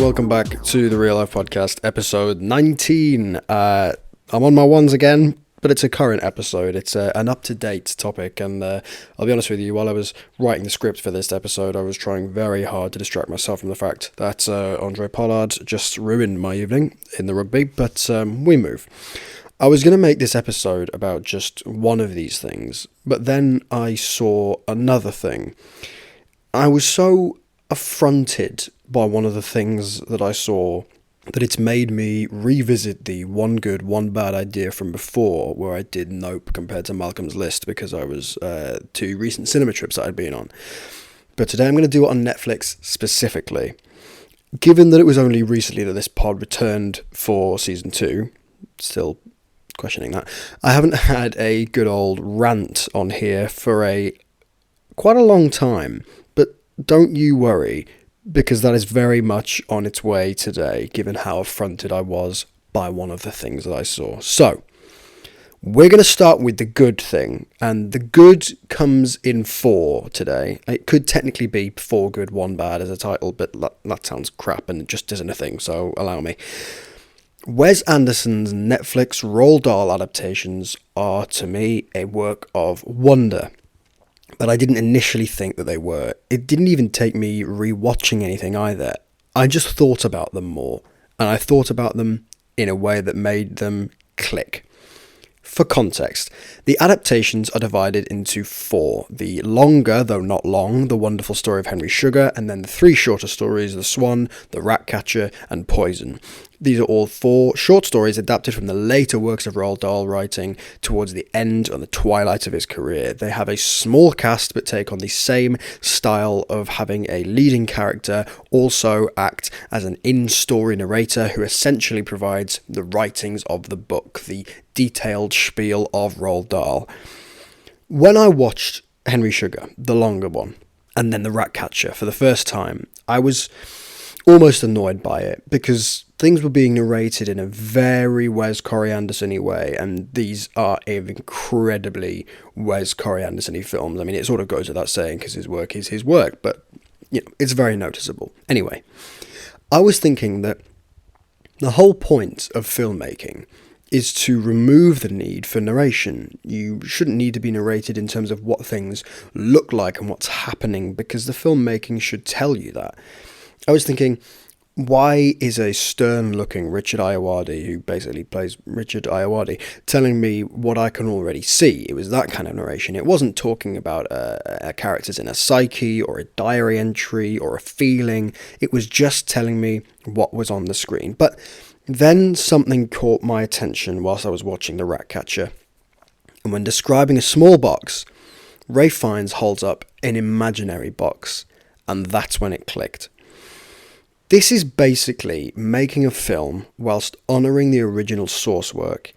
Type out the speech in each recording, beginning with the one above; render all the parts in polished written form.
and welcome back to the Real Life Podcast, episode 19. I'm on my ones again, but it's a current episode. It's an up-to-date topic, and I'll be honest with you, while I was writing the script for this episode, I was trying very hard to distract myself from the fact that Andre Pollard just ruined my evening in the rugby, but we move. I was going to make this episode about just one of these things, but then I saw another thing. I was so affronted by one of the things that I saw that it's made me revisit the one good, one bad idea from before, where I did Nope compared to Malcolm's List because I was two recent cinema trips that I'd been on. But today I'm going to do it on Netflix specifically. Given that it was only recently that this pod returned for season 2, still questioning that, I haven't had a good old rant on here for quite a long time. But don't you worry, because that is very much on its way today, given how affronted I was by one of the things that I saw. So, we're going to start with the good thing, and the good comes in 4 today. It could technically be 4 good, 1 bad as a title, but that sounds crap and it just isn't a thing, so allow me. Wes Anderson's Netflix Roald Dahl adaptations are, to me, a work of wonder. But I didn't initially think that they were. It didn't even take me rewatching anything either. I just thought about them more, and I thought about them in a way that made them click. For context, the adaptations are divided into 4. The longer, though not long, The Wonderful Story of Henry Sugar, and then the 3 shorter stories, The Swan, The Ratcatcher, and Poison. These are all 4 short stories adapted from the later works of Roald Dahl, writing towards the end or the twilight of his career. They have a small cast but take on the same style of having a leading character also act as an in-story narrator who essentially provides the writings of the book, the detailed spiel of Roald Dahl. When I watched Henry Sugar, the longer one, and then The Ratcatcher for the first time, I was almost annoyed by it because things were being narrated in a very Wes Anderson-y way, and these are incredibly Wes Anderson-y films. I mean, it sort of goes without saying because his work is his work, but it's very noticeable. Anyway, I was thinking that the whole point of filmmaking is to remove the need for narration. You shouldn't need to be narrated in terms of what things look like and what's happening, because the filmmaking should tell you that. I was thinking, why is a stern-looking Richard Ayoade, who basically plays Richard Ayoade, telling me what I can already see? It was that kind of narration. It wasn't talking about a character's inner psyche or a diary entry or a feeling. It was just telling me what was on the screen. But then something caught my attention whilst I was watching The Ratcatcher. And when describing a small box, Ralph Fiennes holds up an imaginary box. And that's when it clicked. This is basically making a film whilst honouring the original source work.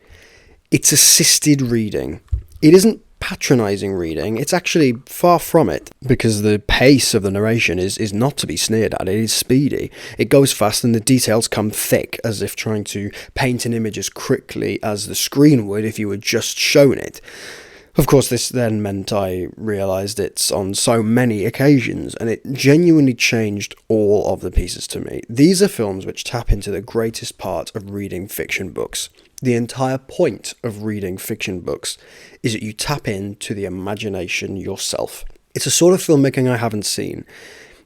It's assisted reading. It isn't patronising reading. It's actually far from it, because the pace of the narration is not to be sneered at. It is speedy. It goes fast and the details come thick, as if trying to paint an image as quickly as the screen would if you were just shown it. Of course, this then meant I realised it's on so many occasions, and it genuinely changed all of the pieces to me. These are films which tap into the greatest part of reading fiction books. The entire point of reading fiction books is that you tap into the imagination yourself. It's a sort of filmmaking I haven't seen.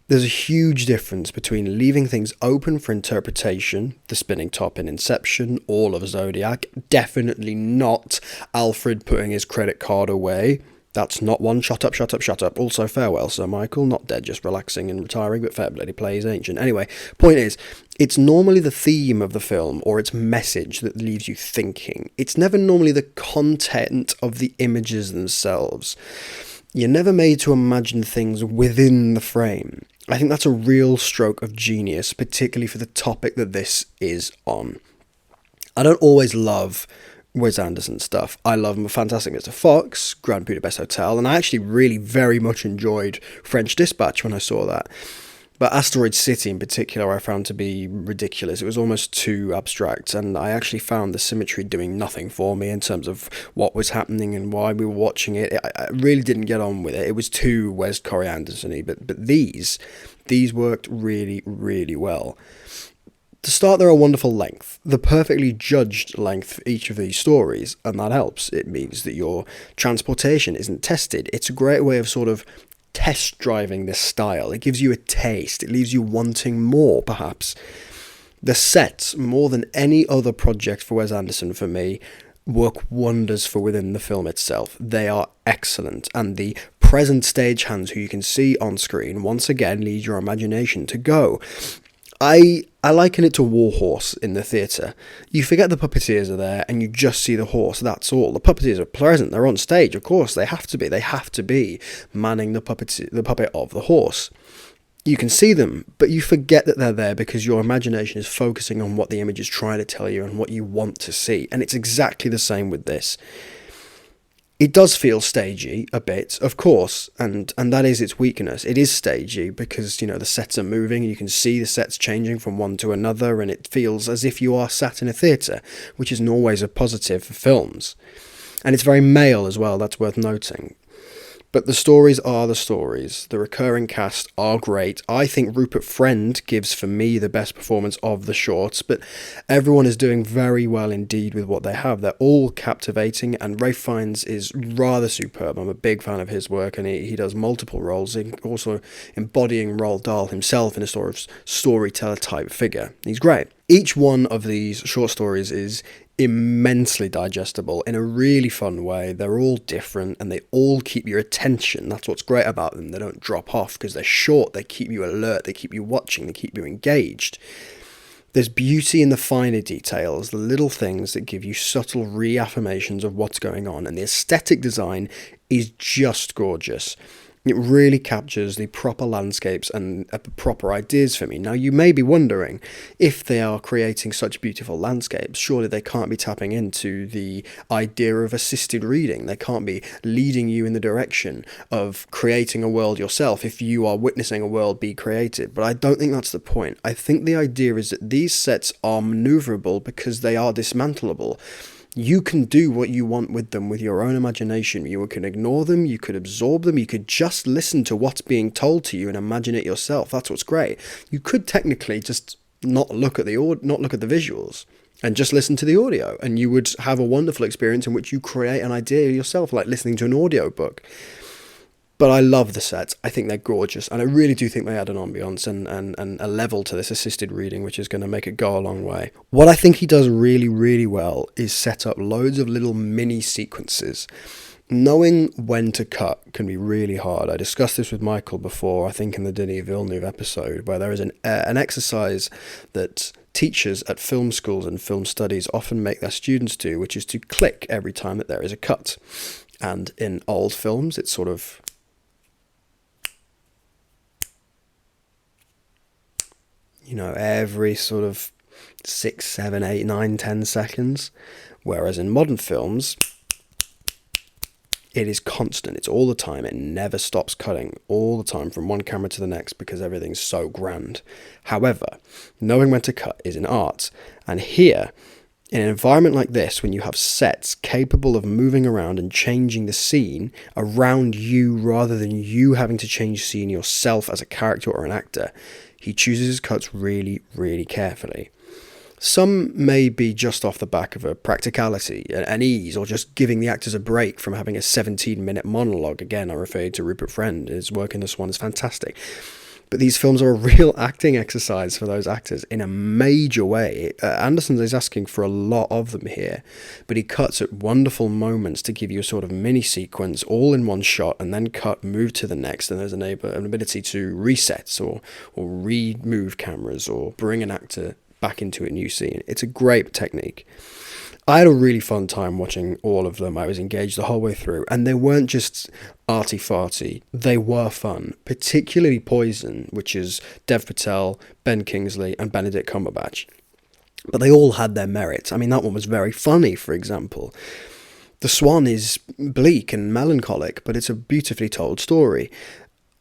There's a huge difference between leaving things open for interpretation, the spinning top in Inception, all of Zodiac, definitely not Alfred putting his credit card away. That's not one. Shut up. Also, farewell, Sir Michael. Not dead, just relaxing and retiring, but fair bloody play is ancient. Anyway, point is, it's normally the theme of the film or its message that leaves you thinking. It's never normally the content of the images themselves. You're never made to imagine things within the frame. I think that's a real stroke of genius, particularly for the topic that this is on. I don't always love Wes Anderson stuff. I love Fantastic Mr. Fox, Grand Budapest Hotel, and I actually really very much enjoyed French Dispatch when I saw that. But Asteroid City in particular I found to be ridiculous. It was almost too abstract, and I actually found the symmetry doing nothing for me in terms of what was happening and why we were watching it. I really didn't get on with it. It was too Wes Anderson-y, but these worked really, really well. To start, they're a wonderful length, the perfectly judged length for each of these stories, and that helps. It means that your transportation isn't tested. It's a great way of sort of test driving this style. It gives you a taste. It leaves you wanting more, perhaps. The sets, more than any other project for Wes Anderson for me, work wonders for within the film itself. They are excellent, and the present stagehands who you can see on screen once again lead your imagination to go. I liken it to Warhorse in the theatre. You forget the puppeteers are there and you just see the horse, that's all. The puppeteers are present, they're on stage, of course, they have to be manning the puppet of the horse. You can see them, but you forget that they're there because your imagination is focusing on what the image is trying to tell you and what you want to see, and it's exactly the same with this. It does feel stagey a bit, of course, and that is its weakness. It is stagey because, the sets are moving, you can see the sets changing from one to another, and it feels as if you are sat in a theatre, which isn't always a positive for films. And it's very male as well, that's worth noting. But the stories are the stories. The recurring cast are great. I think Rupert Friend gives, for me, the best performance of the shorts, but everyone is doing very well indeed with what they have. They're all captivating, and Ralph Fiennes is rather superb. I'm a big fan of his work, and he does multiple roles, also embodying Roald Dahl himself in a sort of storyteller-type figure. He's great. Each one of these short stories is immensely digestible in a really fun way. They're all different and they all keep your attention. That's what's great about them. They don't drop off because they're short. They keep you alert, they keep you watching, they keep you engaged. There's beauty in the finer details, the little things that give you subtle reaffirmations of what's going on, and the aesthetic design is just gorgeous. It really captures the proper landscapes and proper ideas for me. Now, you may be wondering, if they are creating such beautiful landscapes, surely they can't be tapping into the idea of assisted reading. They can't be leading you in the direction of creating a world yourself if you are witnessing a world be created. But I don't think that's the point. I think the idea is that these sets are maneuverable because they are dismantleable. You can do what you want with them with your own imagination. You can ignore them, you could absorb them, you could just listen to what's being told to you and imagine it yourself. That's what's great. You could technically just not look at the visuals and just listen to the audio, and you would have a wonderful experience in which you create an idea yourself, like listening to an audiobook. But I love the sets. I think they're gorgeous, and I really do think they add an ambience and a level to this assisted reading, which is going to make it go a long way. What I think he does really, really well is set up loads of little mini sequences. Knowing when to cut can be really hard. I discussed this with Michael before, I think in the Denis Villeneuve episode, where there is an exercise that teachers at film schools and film studies often make their students do, which is to click every time that there is a cut. And in old films, it's sort of every sort of 6, 7, 8, 9, 10 seconds. Whereas in modern films, it is constant. It's all the time. It never stops cutting all the time from one camera to the next because everything's so grand. However, knowing when to cut is an art. And here, in an environment like this, when you have sets capable of moving around and changing the scene around you rather than you having to change the scene yourself as a character or an actor, he chooses his cuts really, really carefully. Some may be just off the back of a practicality, an ease, or just giving the actors a break from having a 17-minute monologue. Again, I referred to Rupert Friend. His work in this one is fantastic. But these films are a real acting exercise for those actors in a major way. Anderson is asking for a lot of them here, but he cuts at wonderful moments to give you a sort of mini sequence all in one shot, and then cut, move to the next, and there's an ability to reset or remove cameras or bring an actor back into a new scene. It's a great technique. I had a really fun time watching all of them. I was engaged the whole way through, and they weren't just arty-farty. They were fun, particularly Poison, which is Dev Patel, Ben Kingsley, and Benedict Cumberbatch. But they all had their merits. I mean, that one was very funny, for example. The Swan is bleak and melancholic, but it's a beautifully told story.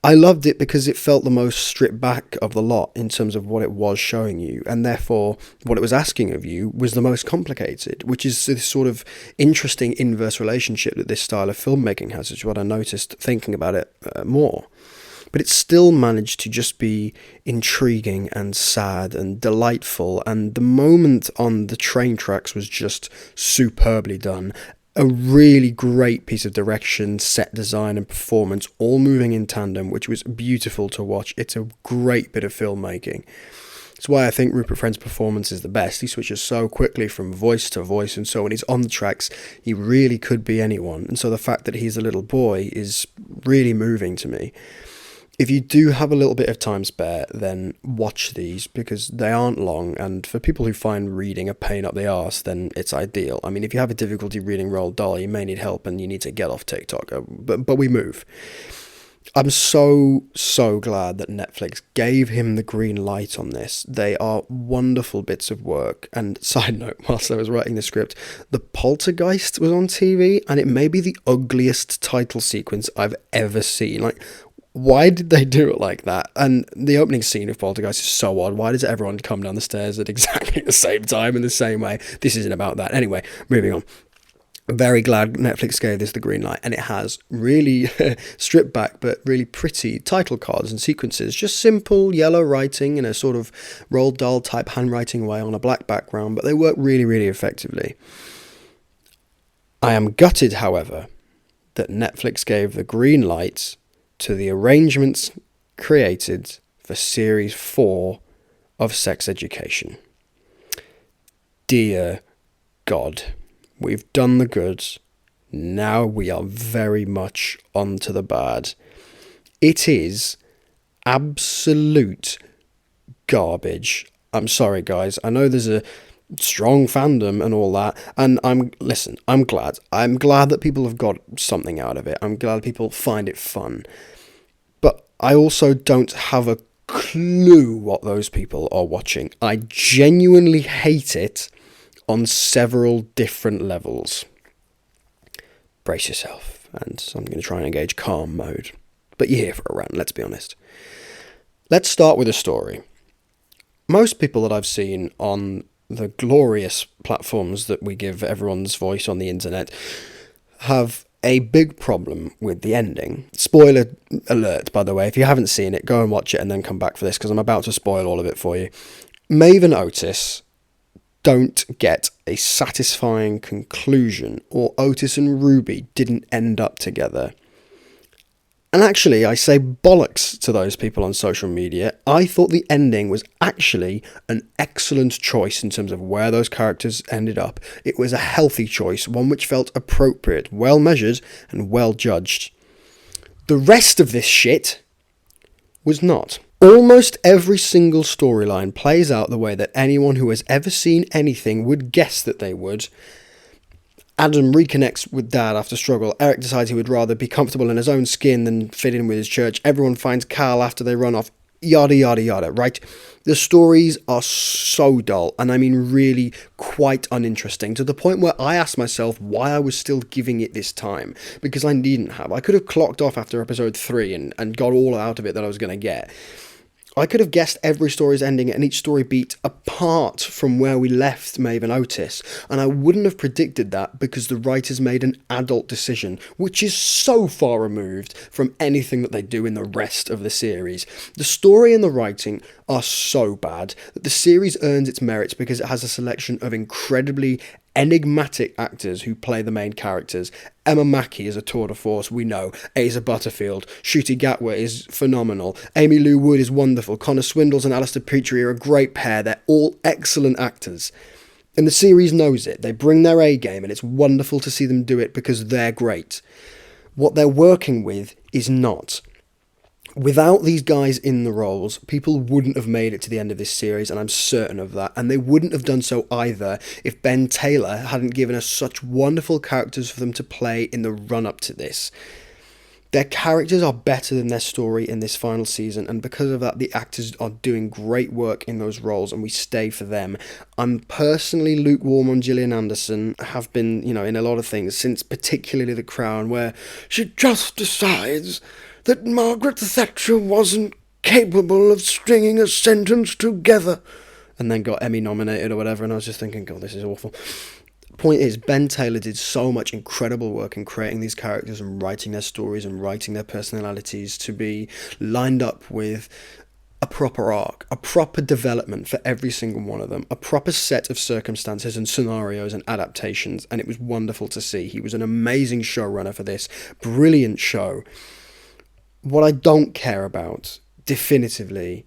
I loved it because it felt the most stripped back of the lot in terms of what it was showing you, and therefore what it was asking of you was the most complicated, which is this sort of interesting inverse relationship that this style of filmmaking has, which is what I noticed thinking about it more. But it still managed to just be intriguing and sad and delightful, and the moment on the train tracks was just superbly done. A really great piece of direction, set design and performance, all moving in tandem, which was beautiful to watch. It's a great bit of filmmaking. It's why I think Rupert Friend's performance is the best. He switches so quickly from voice to voice, and so when he's on the tracks, he really could be anyone. And so the fact that he's a little boy is really moving to me. If you do have a little bit of time spare, then watch these, because they aren't long, and for people who find reading a pain up the arse, then it's ideal. I mean, if you have a difficulty reading Roald Dahl, you may need help and you need to get off TikTok, but we move. I'm so glad that Netflix gave him the green light on this. They are wonderful bits of work. And side note, whilst I was writing the script, The Poltergeist was on TV, and it may be the ugliest title sequence I've ever seen. Like, why did they do it like that? And the opening scene of Poltergeist is so odd. Why does everyone come down the stairs at exactly the same time in the same way? This isn't about that. Anyway, moving on. Very glad Netflix gave this the green light, and it has really stripped back but really pretty title cards and sequences. Just simple yellow writing in a sort of Roald Dahl type handwriting way on a black background, but they work really, really effectively. I am gutted, however, that Netflix gave the green light to the arrangements created for Series 4 of Sex Education. Dear God, we've done the good, now we are very much on to the bad. It is absolute garbage. I'm sorry, guys, I know there's a strong fandom and all that, and I'm glad that people have got something out of it. I'm glad people find it fun, but I also don't have a clue what those people are watching. I genuinely hate it on several different levels. Brace yourself, and I'm going to try and engage calm mode, but you're here for a rant, let's be honest. Let's start with a story. Most people that I've seen on the glorious platforms that we give everyone's voice on the internet have a big problem with the ending. Spoiler alert, by the way. If you haven't seen it, go and watch it and then come back for this, because I'm about to spoil all of it for you. Maeve and Otis don't get a satisfying conclusion, or Otis and Ruby didn't end up together. And actually, I say bollocks to those people on social media. I thought the ending was actually an excellent choice in terms of where those characters ended up. It was a healthy choice, one which felt appropriate, well measured, and well judged. The rest of this shit was not. Almost every single storyline plays out the way that anyone who has ever seen anything would guess that they would. Adam reconnects with Dad after struggle. Eric decides he would rather be comfortable in his own skin than fit in with his church. Everyone finds Carl after they run off. Yada, yada, yada, right? The stories are so dull, and I mean really quite uninteresting, to the point where I asked myself why I was still giving it this time, because I needn't have. I could have clocked off after episode 3 and got all out of it that I was going to get. I could have guessed every story's ending and each story beat apart from where we left Maeve and Otis, and I wouldn't have predicted that because the writers made an adult decision, which is so far removed from anything that they do in the rest of the series. The story and the writing are so bad that the series earns its merits because it has a selection of incredibly enigmatic actors who play the main characters. Emma Mackey is a tour de force, we know. Asa Butterfield. Ncuti Gatwa is phenomenal. Amy Lou Wood is wonderful. Connor Swindles and Alistair Petrie are a great pair. They're all excellent actors. And the series knows it. They bring their A game, and it's wonderful to see them do it because they're great. What they're working with is not. Without these guys in the roles, people wouldn't have made it to the end of this series, and I'm certain of that. And they wouldn't have done so either if Ben Taylor hadn't given us such wonderful characters for them to play in the run-up to this. Their characters are better than their story in this final season, and because of that, the actors are doing great work in those roles, and we stay for them. I'm personally lukewarm on Gillian Anderson, have been, in a lot of things, since particularly The Crown, where she just decides that Margaret Thatcher wasn't capable of stringing a sentence together, and then got Emmy nominated or whatever, and I was just thinking, God, this is awful. Point is, Ben Taylor did so much incredible work in creating these characters and writing their stories and writing their personalities to be lined up with a proper arc, a proper development for every single one of them, a proper set of circumstances and scenarios and adaptations, and it was wonderful to see. He was an amazing showrunner for this brilliant show. What I don't care about, definitively,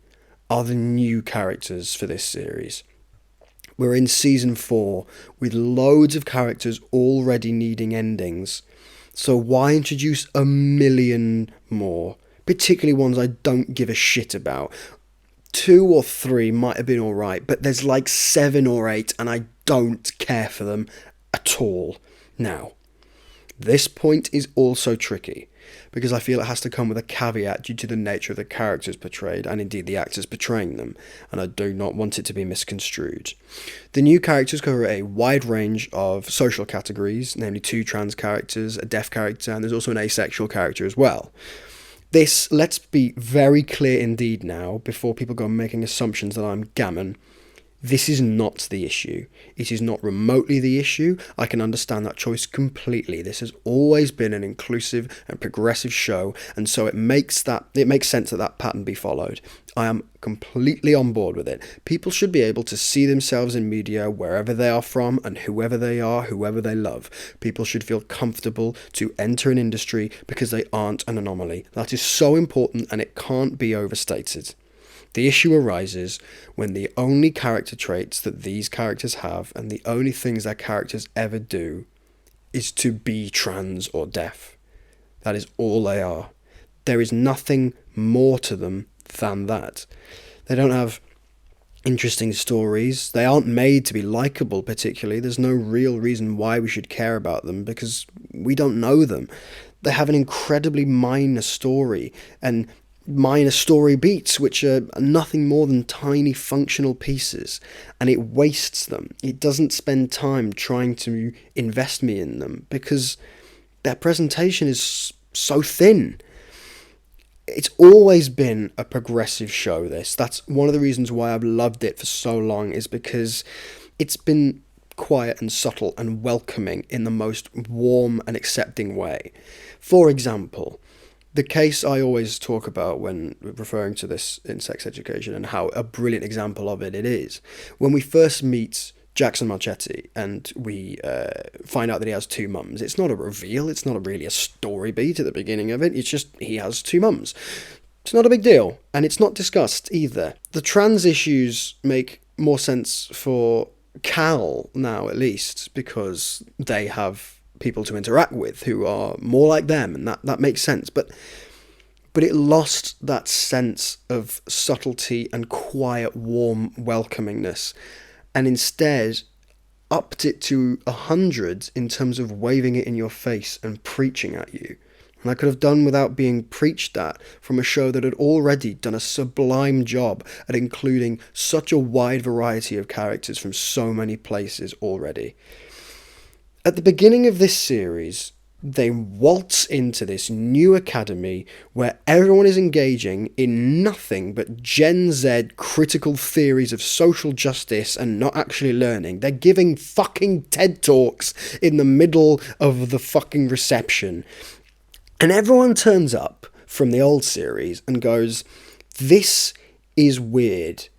are the new characters for this series. We're in season 4 with loads of characters already needing endings, so why introduce a million more? Particularly ones I don't give a shit about. 2 or 3 might have been alright, but there's like 7 or 8 and I don't care for them at all. Now, this point is also tricky, because I feel it has to come with a caveat due to the nature of the characters portrayed, and indeed the actors portraying them, and I do not want it to be misconstrued. The new characters cover a wide range of social categories, namely 2 trans characters, a deaf character, and there's also an asexual character as well. This, let's be very clear indeed now, before people go making assumptions that I'm gammon, this is not the issue. It is not remotely the issue. I can understand that choice completely. This has always been an inclusive and progressive show, and so it makes sense that that pattern be followed. I am completely on board with it. People should be able to see themselves in media wherever they are from and whoever they are, whoever they love. People should feel comfortable to enter an industry because they aren't an anomaly. That is so important, and it can't be overstated. The issue arises when the only character traits that these characters have, and the only things their characters ever do, is to be trans or deaf. That is all they are. There is nothing more to them than that. They don't have interesting stories. They aren't made to be likeable particularly. There's no real reason why we should care about them, because we don't know them. They have an incredibly minor story, and minor story beats, which are nothing more than tiny functional pieces, and it wastes them. It doesn't spend time trying to invest me in them, because their presentation is so thin. It's always been a progressive show, this. That's one of the reasons why I've loved it for so long, is because it's been quiet and subtle and welcoming in the most warm and accepting way. For example, the case I always talk about when referring to this in sex education, and how a brilliant example of it is, when we first meet Jackson Marchetti and we find out that he has 2 mums. It's not a reveal, it's not really a story beat at the beginning of it, it's just he has 2 mums. It's not a big deal, and it's not discussed either. The trans issues make more sense for Cal now, at least, because they have people to interact with who are more like them, and that makes sense, but it lost that sense of subtlety and quiet, warm welcomingness, and instead upped it to 100 in terms of waving it in your face and preaching at you. And I could have done without being preached at from a show that had already done a sublime job at including such a wide variety of characters from so many places already. At the beginning of this series, they waltz into this new academy where everyone is engaging in nothing but Gen Z critical theories of social justice and not actually learning. They're giving fucking TED Talks in the middle of the fucking reception. And everyone turns up from the old series and goes, "This is weird."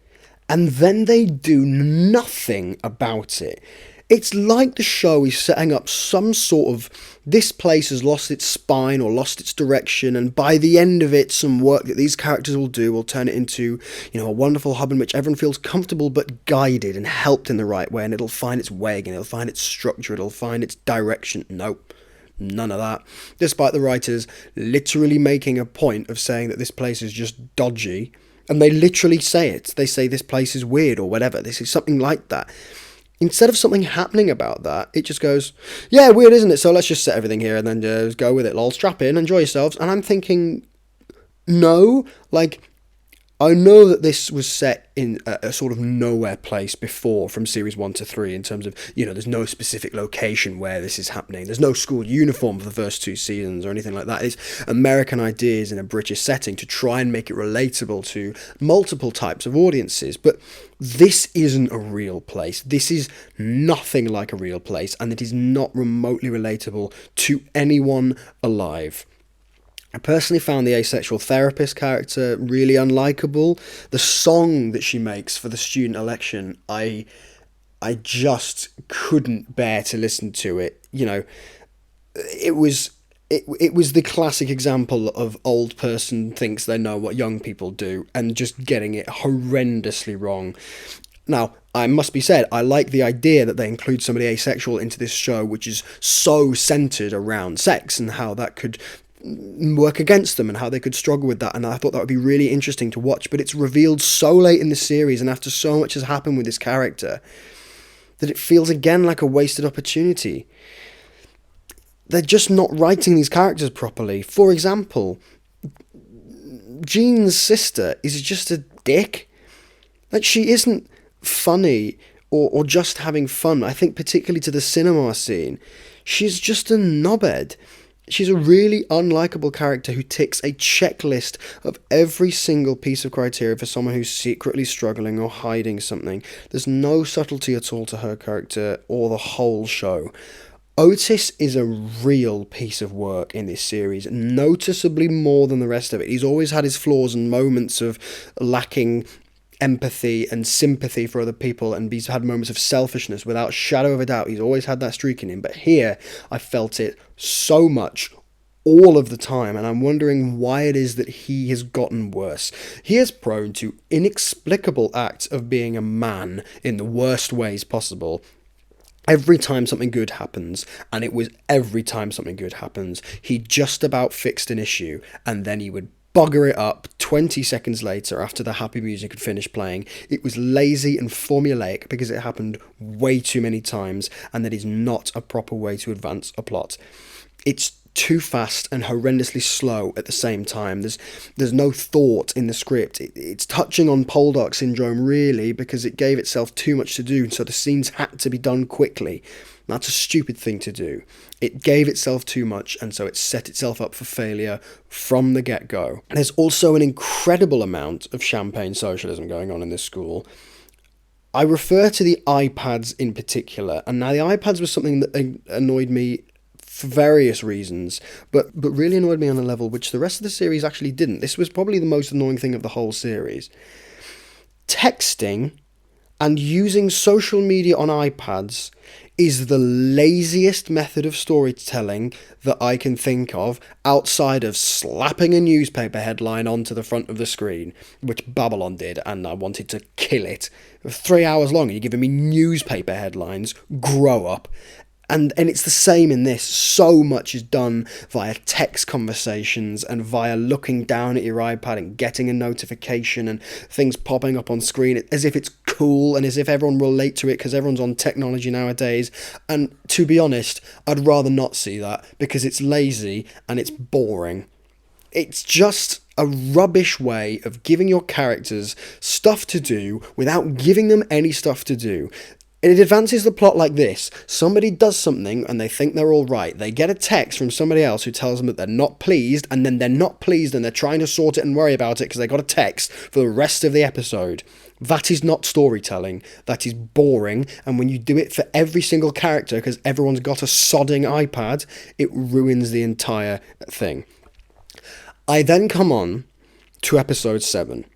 And then they do nothing about it. It's like the show is setting up some sort of, this place has lost its spine or lost its direction, and by the end of it, some work that these characters will do will turn it into, a wonderful hub in which everyone feels comfortable but guided and helped in the right way, and it'll find its way again, it'll find its structure, it'll find its direction. Nope. None of that. Despite the writers literally making a point of saying that this place is just dodgy, and they literally say it. They say this place is weird or whatever. This is something like that. Instead of something happening about that, it just goes, yeah, weird, isn't it? So let's just set everything here and then just go with it. Lol, strap in, enjoy yourselves. And I'm thinking, no, I know that this was set in a sort of nowhere place before, from series 1 to 3, in terms of, there's no specific location where this is happening. There's no school uniform for the first 2 seasons or anything like that. It's American ideas in a British setting to try and make it relatable to multiple types of audiences. But this isn't a real place. This is nothing like a real place, and it is not remotely relatable to anyone alive. I personally found the asexual therapist character really unlikable. The song that she makes for the student election, I just couldn't bear to listen to it. It was the classic example of old person thinks they know what young people do and just getting it horrendously wrong. Now, I must be said, I like the idea that they include somebody asexual into this show, which is so centered around sex and how that could work against them and how they could struggle with that, and I thought that would be really interesting to watch. But it's revealed so late in the series and after so much has happened with this character that it feels again like a wasted opportunity. They're just not writing these characters properly. For example, Jean's sister is just a dick. Like, she isn't funny or just having fun. I think particularly to the cinema scene, she's just a knobhead. She's a really unlikable character who ticks a checklist of every single piece of criteria for someone who's secretly struggling or hiding something. There's no subtlety at all to her character or the whole show. Otis is a real piece of work in this series, noticeably more than the rest of it. He's always had his flaws and moments of lacking empathy and sympathy for other people, and he's had moments of selfishness without a shadow of a doubt. He's always had that streak in him, but here I felt it so much all of the time, and I'm wondering why it is that he has gotten worse. He is prone to inexplicable acts of being a man in the worst ways possible. Every time something good happens, and it was every time something good happens, he just about fixed an issue, and then he would bugger it up 20 seconds later after the happy music had finished playing. It was lazy and formulaic because it happened way too many times, and that is not a proper way to advance a plot. It's too fast and horrendously slow at the same time. There's no thought in the script. It's touching on Poldark syndrome, really, because it gave itself too much to do, so the scenes had to be done quickly. That's a stupid thing to do. It gave itself too much, and so it set itself up for failure from the get-go. There's also an incredible amount of champagne socialism going on in this school. I refer to the iPads in particular, and now the iPads was something that annoyed me for various reasons, but really annoyed me on a level which the rest of the series actually didn't. This was probably the most annoying thing of the whole series. Texting and using social media on iPads is the laziest method of storytelling that I can think of, outside of slapping a newspaper headline onto the front of the screen, which Babylon did, and I wanted to kill it. 3 hours long and you're giving me newspaper headlines. Grow up. And it's the same in this. So much is done via text conversations and via looking down at your iPad and getting a notification and things popping up on screen as if it's cool and as if everyone will relate to it because everyone's on technology nowadays. And to be honest, I'd rather not see that because it's lazy and it's boring. It's just a rubbish way of giving your characters stuff to do without giving them any stuff to do. It advances the plot like this. Somebody does something and they think they're all right. They get a text from somebody else who tells them that they're not pleased, and then they're not pleased and they're trying to sort it and worry about it because they got a text for the rest of the episode. That is not storytelling. That is boring. And when you do it for every single character because everyone's got a sodding iPad, it ruins the entire thing. I then come on to episode 7,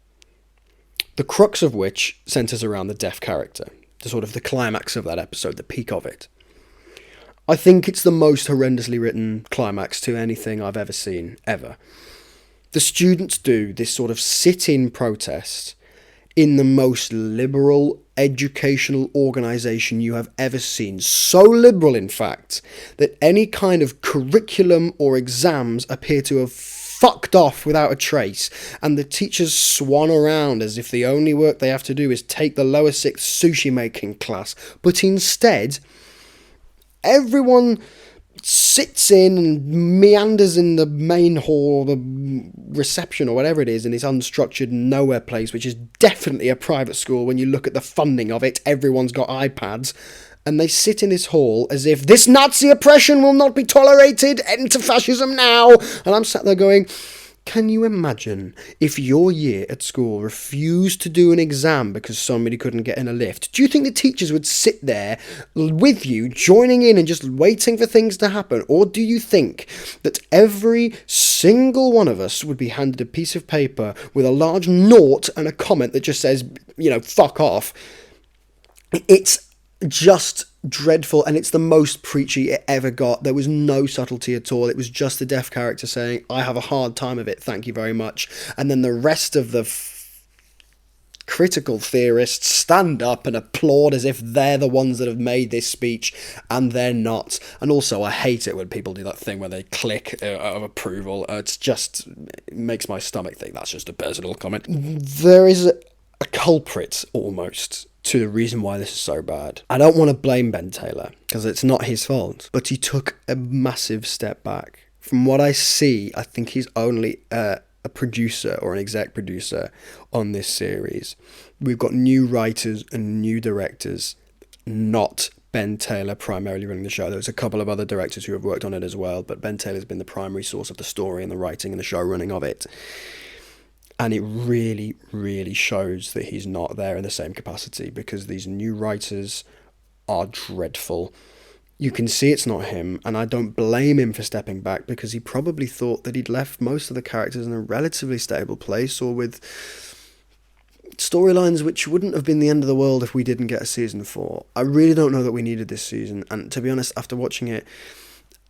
the crux of which centres around the deaf character. The sort of the climax of that episode, the peak of it. I think it's the most horrendously written climax to anything I've ever seen, ever. The students do this sort of sit-in protest in the most liberal educational organisation you have ever seen. So liberal, in fact, that any kind of curriculum or exams appear to have fucked off without a trace, and the teachers swan around as if the only work they have to do is take the lower 6th sushi making class, but instead everyone sits in and meanders in the main hall, or the reception, or whatever it is, in this unstructured nowhere place, which is definitely a private school when you look at the funding of it. Everyone's got iPads. And they sit in this hall as if this Nazi oppression will not be tolerated, enter fascism now. And I'm sat there going, can you imagine if your year at school refused to do an exam because somebody couldn't get in a lift? Do you think the teachers would sit there with you, joining in and just waiting for things to happen? Or do you think that every single one of us would be handed a piece of paper with a large naught and a comment that just says, fuck off? It's just dreadful, and it's the most preachy it ever got. There was no subtlety at all. It was just the deaf character saying, I have a hard time of it, thank you very much. And then the rest of the critical theorists stand up and applaud as if they're the ones that have made this speech, and they're not. And also, I hate it when people do that thing where they click of approval. It makes my stomach think. That's just a personal comment. There is a culprit, almost, to the reason why this is so bad. I don't want to blame Ben Taylor, because it's not his fault, but he took a massive step back. From what I see, I think he's only a producer or an exec producer on this series. We've got new writers and new directors, not Ben Taylor primarily running the show. There's a couple of other directors who have worked on it as well, but Ben Taylor's been the primary source of the story and the writing and the show running of it. And it really, really shows that he's not there in the same capacity, because these new writers are dreadful. You can see it's not him, and I don't blame him for stepping back, because he probably thought that he'd left most of the characters in a relatively stable place, or with storylines which wouldn't have been the end of the world if we didn't get a season 4. I really don't know that we needed this season, and to be honest, after watching it,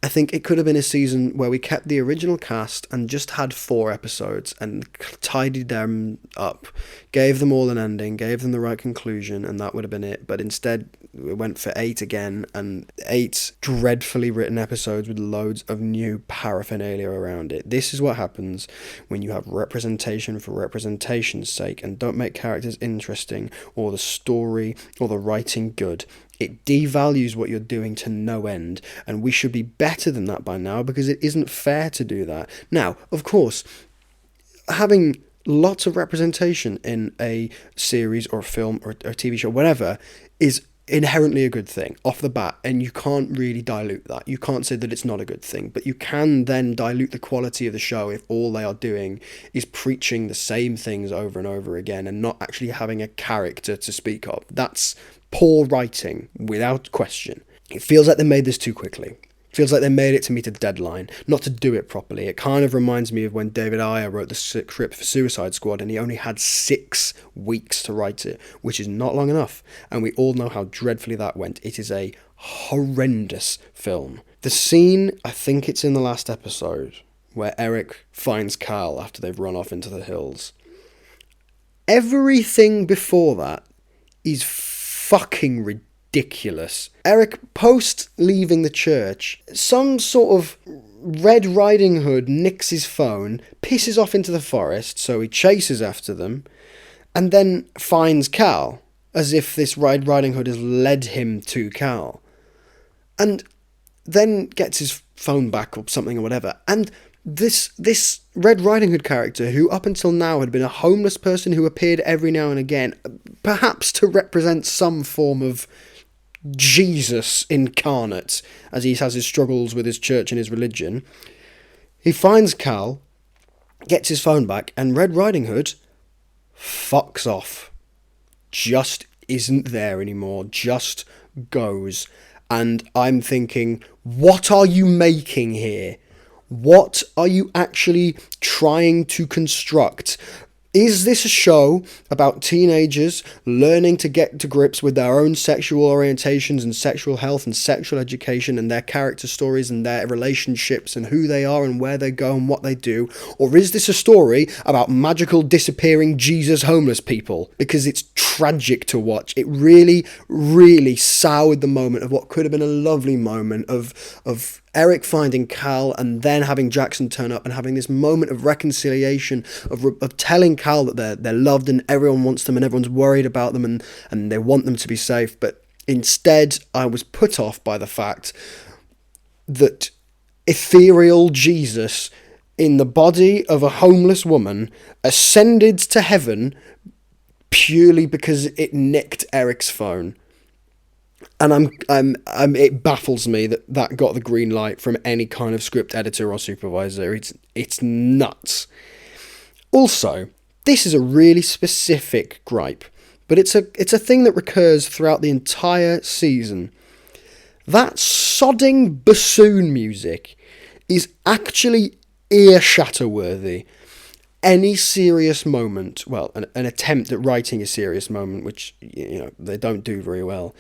I think it could have been a season where we kept the original cast and just had 4 episodes and tidied them up, gave them all an ending, gave them the right conclusion, and that would have been it. But instead, we went for 8 again, and 8 dreadfully written episodes with loads of new paraphernalia around it. This is what happens when you have representation for representation's sake and don't make characters interesting, or the story or the writing good. It devalues what you're doing to no end, and we should be better than that by now, because it isn't fair to do that. Now, of course, having lots of representation in a series or a film or a TV show, whatever, is inherently a good thing off the bat, and you can't really dilute that. You can't say that it's not a good thing, but you can then dilute the quality of the show if all they are doing is preaching the same things over and over again and not actually having a character to speak of. That's poor writing, without question. It feels like they made this too quickly. It feels like they made it to meet a deadline, not to do it properly. It kind of reminds me of when David Ayer wrote the script for Suicide Squad, and he only had 6 weeks to write it, which is not long enough. And we all know how dreadfully that went. It is a horrendous film. The scene, I think it's in the last episode, where Eric finds Cal after they've run off into the hills. Everything before that is fucking ridiculous. Eric, post leaving the church, some sort of Red Riding Hood nicks his phone, pisses off into the forest, so he chases after them, and then finds Cal, as if this Red Riding Hood has led him to Cal. And then gets his phone back or something or whatever, and this Red Riding Hood character, who up until now had been a homeless person who appeared every now and again, perhaps to represent some form of Jesus incarnate, as he has his struggles with his church and his religion, he finds Cal, gets his phone back, and Red Riding Hood fucks off. Just isn't there anymore, just goes. And I'm thinking, what are you making here? What are you actually trying to construct? Is this a show about teenagers learning to get to grips with their own sexual orientations and sexual health and sexual education and their character stories and their relationships and who they are and where they go and what they do? Or is this a story about magical disappearing Jesus homeless people? Because it's tragic to watch. It really, really soured the moment of what could have been a lovely moment of Eric finding Cal and then having Jackson turn up and having this moment of reconciliation, of telling Cal that they're loved and everyone wants them and everyone's worried about them and they want them to be safe. But instead, I was put off by the fact that ethereal Jesus in the body of a homeless woman ascended to heaven purely because it nicked Eric's phone. And it baffles me that that got the green light from any kind of script editor or supervisor. It's nuts. Also, this is a really specific gripe, but it's a thing that recurs throughout the entire season. That sodding bassoon music is actually ear shatter worthy. Any serious moment, well, an attempt at writing a serious moment, which they don't do very well,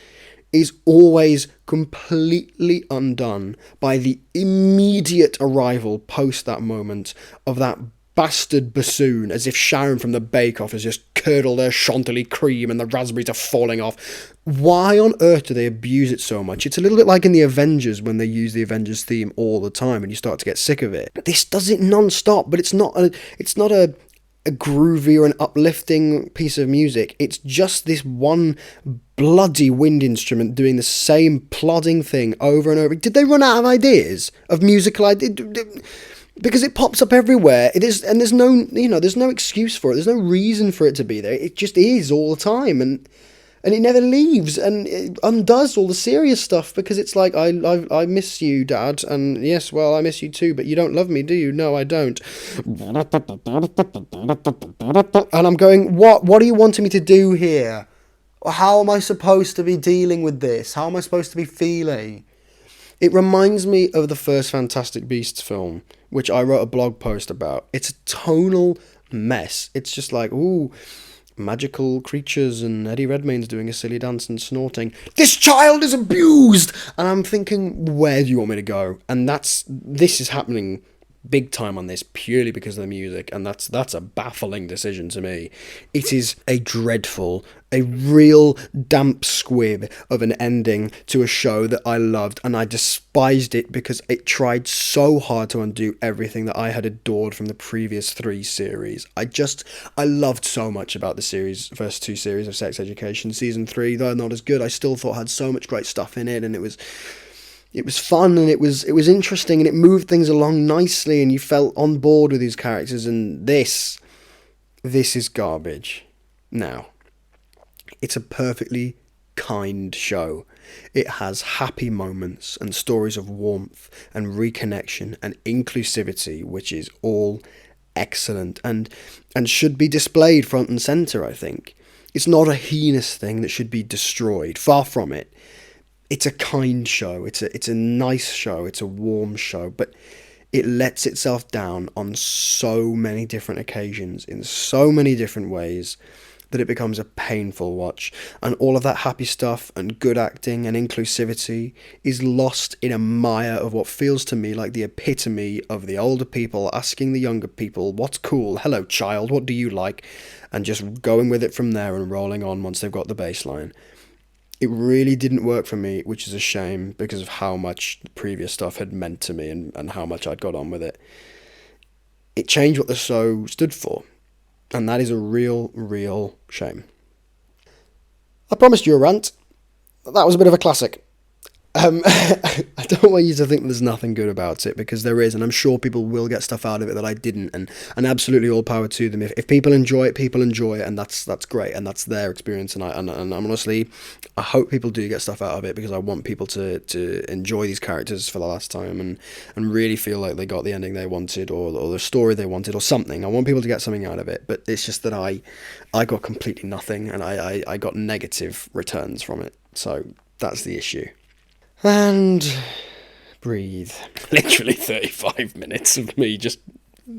is always completely undone by the immediate arrival post that moment of that bastard bassoon, as if Sharon from the Bake Off has just curdled her chantilly cream and the raspberries are falling off. Why on earth do they abuse it so much? It's a little bit like in the Avengers when they use the Avengers theme all the time and you start to get sick of it. This does it non-stop, but it's not a groovy or an uplifting piece of music. It's just this one bloody wind instrument doing the same plodding thing over and over. Did they run out of ideas? Of musical ideas? Because it pops up everywhere. It is, and there's no excuse for it. There's no reason for it to be there. It just is all the time, and it never leaves, and it undoes all the serious stuff because it's like, I miss you, Dad, and yes, well, I miss you too, but you don't love me, do you? No, I don't. And I'm going, what are you wanting me to do here? How am I supposed to be dealing with this? How am I supposed to be feeling? It reminds me of the first Fantastic Beasts film, which I wrote a blog post about. It's a tonal mess. It's just like, ooh, magical creatures and Eddie Redmayne's doing a silly dance and snorting. This child is abused! And I'm thinking, where do you want me to go? And this is happening big time on this purely because of the music, and that's a baffling decision to me. It is a real damp squib of an ending to a show that I loved, and I despised it because it tried so hard to undo everything that I had adored from the previous 3 series. I loved so much about the first 2 series of Sex Education. Season 3, though not as good, I still thought had so much great stuff in it, and it was fun, and it was interesting, and it moved things along nicely, and you felt on board with these characters. And this is garbage. Now, it's a perfectly kind show. It has happy moments and stories of warmth and reconnection and inclusivity, which is all excellent and should be displayed front and centre, I think. It's not a heinous thing that should be destroyed. Far from it. It's a kind show, it's a nice show, it's a warm show, but it lets itself down on so many different occasions, in so many different ways, that it becomes a painful watch. And all of that happy stuff and good acting and inclusivity is lost in a mire of what feels to me like the epitome of the older people asking the younger people, what's cool, hello child, what do you like, and just going with it from there and rolling on once they've got the baseline. It really didn't work for me, which is a shame because of how much the previous stuff had meant to me and how much I'd got on with it. It changed what the show stood for, and that is a real shame. I promised you a rant. That was a bit of a classic. I don't want you to think there's nothing good about it, because there is, and I'm sure people will get stuff out of it that I didn't, and absolutely all power to them. If people enjoy it, and that's great, and that's their experience, and I'm honestly, I hope people do get stuff out of it, because I want people to enjoy these characters for the last time and really feel like they got the ending they wanted, or the story they wanted, or something. I want people to get something out of it, but it's just that I got completely nothing, and I got negative returns from it, so that's the issue. And breathe. Literally 35 minutes of me just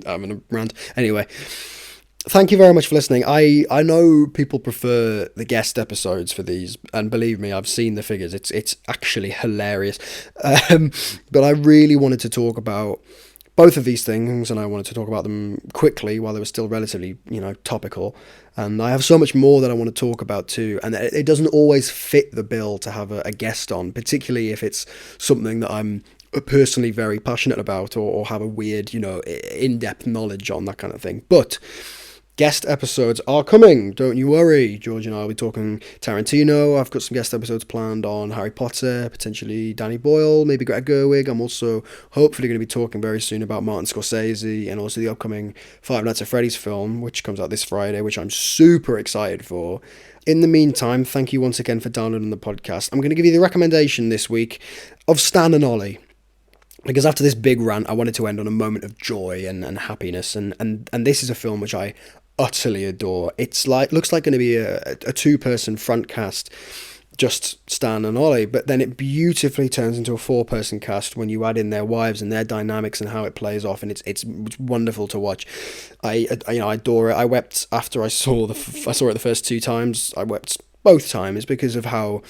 having a rant. Anyway, thank you very much for listening. I know people prefer the guest episodes for these, and believe me, I've seen the figures. It's actually hilarious. But I really wanted to talk about both of these things, and I wanted to talk about them quickly while they were still relatively, topical. And I have so much more that I want to talk about too, and it doesn't always fit the bill to have a guest on, particularly if it's something that I'm personally very passionate about, or have a weird, in-depth knowledge on, that kind of thing. But Guest episodes are coming, don't you worry. George and I will be talking Tarantino. I've got some guest episodes planned on Harry Potter, potentially Danny Boyle, maybe Greta Gerwig. I'm also hopefully going to be talking very soon about Martin Scorsese and also the upcoming Five Nights at Freddy's film, which comes out this Friday, which I'm super excited for. In the meantime, thank you once again for downloading the podcast. I'm going to give you the recommendation this week of Stan and Ollie. Because after this big rant, I wanted to end on a moment of joy and happiness, and this is a film which I utterly adore. It's looks like going to be a two-person front cast, just Stan and Ollie, but then it beautifully turns into a four-person cast when you add in their wives and their dynamics and how it plays off, and it's wonderful to watch. I adore it. I wept after I saw I saw it the first two times. I wept both times because of how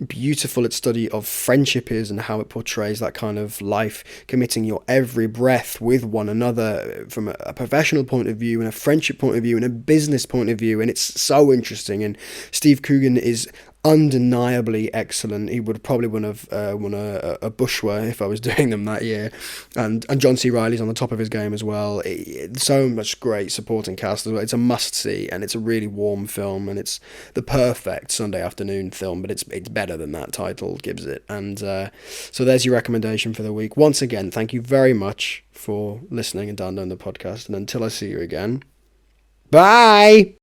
beautiful its study of friendship is and how it portrays that kind of life, committing your every breath with one another from a professional point of view and a friendship point of view and a business point of view, and it's so interesting. And Steve Coogan is undeniably excellent. He would probably won a Bushwa if I was doing them that year, and John C. Reilly's on the top of his game as well. So much great supporting cast as well. It's a must see, and it's a really warm film, and it's the perfect Sunday afternoon film, but it's better than that title gives it. And so there's your recommendation for the week. Once again, thank you very much for listening and downloading the podcast, and until I see you again, bye.